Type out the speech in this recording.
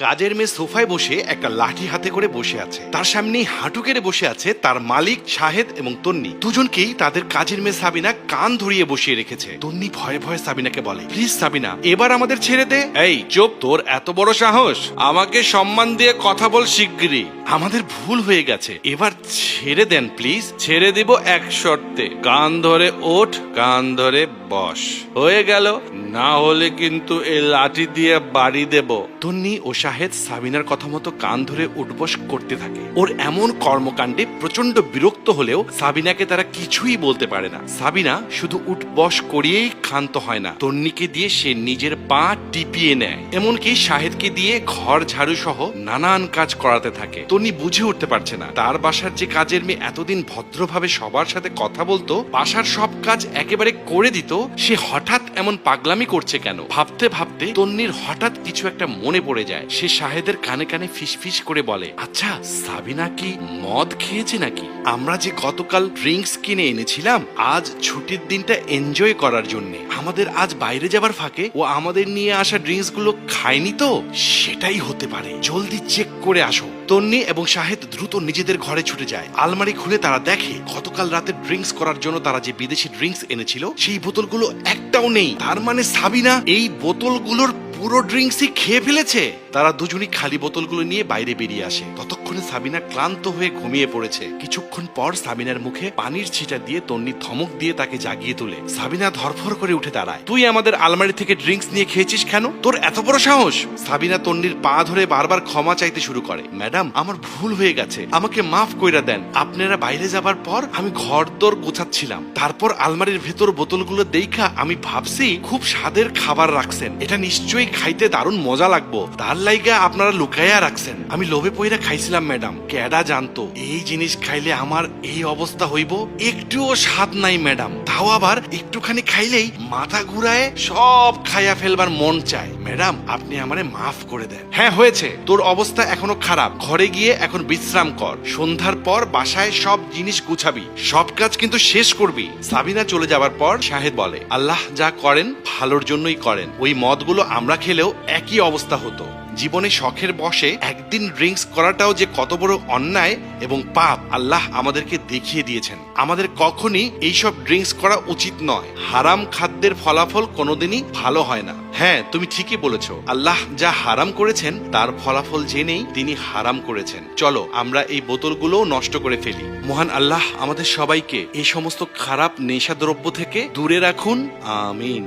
কাজের মেয়ে সোফায় বসে একটা লাঠি হাতে করে বসে আছে। তার সামনেই হাঁটু কেড়ে বসে আছে তার মালিক শাহেদ এবং তন্নি। দুজনকেই তাদের কাজের মেয়ে সাবিনা কান ধরিয়ে বসিয়ে রেখেছে। তন্নি ভয়ে ভয়ে সাবিনাকে বলে, প্লিজ সাবিনা, এবার আমাদের ছেড়ে দে। এই চুপ, তোর এত বড় সাহস! আমাকে সম্মান দিয়ে কথা বল শিগগিরই। আমাদের ভুল হয়ে গেছে, এবার ছেড়ে দেন প্লিজ। ছেড়ে দিব এক শর্তে, কান ধরে ওঠ, কান ধরে বস। হয়ে গেল, না হলে কিন্তু এই লাঠি দিয়ে বাড়ি দেব। তন্নি ও শাহেদ সাবিনার কথা মতো কান ধরে উঠবস করতে থাকে। ওর এমন কর্মকাণ্ডে প্রচন্ড বিরক্ত হলেও সাবিনাকে তারা কিছুই বলতে পারে না। সাবিনা শুধু উঠবস করিয়েই ক্ষান্ত হয় না, তন্নিকে দিয়ে সে নিজের পা টিপিয়ে নেয়, এমনকি শাহেদকে দিয়ে ঘর ঝাড়ু সহ নানান কাজ করাতে থাকে। তন্নি বুঝে উঠতে পারছে না, তার বাসার যে কাজের মেয়ে এতদিন ভদ্রভাবে সবার সাথে কথা বলতো, বাসার সব কাজ একেবারে করে দিত, সে হঠাৎ এমন পাগলামি করছে কেন। ভাবতে ভাবতে তন্নির হঠাৎ কিছু একটা মনে পড়ে যায়। সে শাহেদের কানে কানে ফিসফিস করে বলে, আচ্ছা সাবিনা কি মদ খেয়েছে নাকি? আমরা যে গতকাল ড্রিঙ্কস কিনে এনেছিলাম আজ ছুটির দিনটা এনজয় করার জন্য, আমাদের আজ বাইরে যাবার ফাঁকে ও আমাদের নিয়ে আসা ড্রিঙ্কস গুলো খায়নি তো? সেটাই হতে পারে, জলদি চেক করে আসো। তন্নি এবং শাহেদ দ্রুত নিজেদের ঘরে ছুটে যায়। আলমারি খুলে তারা দেখে গতকাল রাতে ড্রিঙ্কস করার জন্য তারা যে বিদেশি ড্রিঙ্কস এনেছিল সেই বোতলগুলো একটাও নেই। তার মানে সাবিনা এই বোতলগুলোর পুরো ড্রিঙ্কসই খেয়ে ফেলেছে। তারা দুজনই খালি বোতলগুলো নিয়ে বাইরে বেরিয়ে আসে। ততক্ষণে সাবিনা ক্লান্ত হয়ে ঘুমিয়ে পড়েছে। কিছুক্ষণ পর সাবিনার মুখে পানির ছিটা দিয়ে তন্নি ধমক দিয়ে তাকে জাগিয়ে তোলে। সাবিনা ধরফর করে উঠে দাঁড়ায়। তুই আমাদের আলমারি থেকে ড্রিঙ্কস নিয়ে খেয়েছিস কেন? তোর এত বড় সাহস! সাবিনা তন্নির পা ধরে বারবার ক্ষমা চাইতে শুরু করে। ম্যাডাম, আমার ভুল হয়ে গেছে, আমাকে মাফ কইরা দেন। আপনারা বাইরে যাবার পর আমি ঘর দর গোছাচ্ছিলাম, তারপর আলমারির ভেতর বোতলগুলো দেখা আমি ভাবছি খুব স্বাদের খাবার রাখছেন, এটা নিশ্চয়ই খাইতে দারুণ মজা লাগবো, তার লাইগা আপনারা লুকাইয়া রাখছেন। আমি লোভে পইরা খাইছিলাম ম্যাডাম, কেডা জানতো এই জিনিস খাইলে আমার এই অবস্থা হইব? একটুও স্বাদ নাই ম্যাডাম, তাও আবার একটুখানি খাইলেই মাথা ঘুরায় সব খাইয়া ফেলবার মন চায়। ম্যাডাম, আপনি আমারে মাফ করে দেন। হ্যাঁ হয়েছে, তোর অবস্থা এখনো খারাপ, ঘরে গিয়ে এখন বিশ্রাম কর। সন্ধ্যার পর বাসায় সব জিনিস গুছাবি, সব কাজ কিন্তু শেষ করবি। সাবিনা চলে যাবার পর শাহেদ বলে, আল্লাহ যা করেন ভালোর জন্যই করেন। ওই মদগুলো আমরা খেলেও একই অবস্থা হতো। জীবনে শখের বশে একদিন ড্রিঙ্কস করাটাও যে কত বড় অন্যায় এবং পাপ আল্লাহ আমাদেরকে দেখিয়ে দিয়েছেন। আমাদের কখনই এইসব ড্রিঙ্কস করা উচিত নয়। হারাম খাদ্যের ফলাফল কোনোদিনই ভালো হয় না। হ্যাঁ, তুমি ঠিকই বলেছো, আল্লাহ যা হারাম করেছেন তার ফলাফল জেনেই তিনি হারাম করেছেন। চলো আমরা এই বোতলগুলো নষ্ট করে ফেলি। মহান আল্লাহ আমাদের সবাইকে এই সমস্ত খারাপ নেশাদ্রব্য থেকে দূরে রাখুন, আমিন।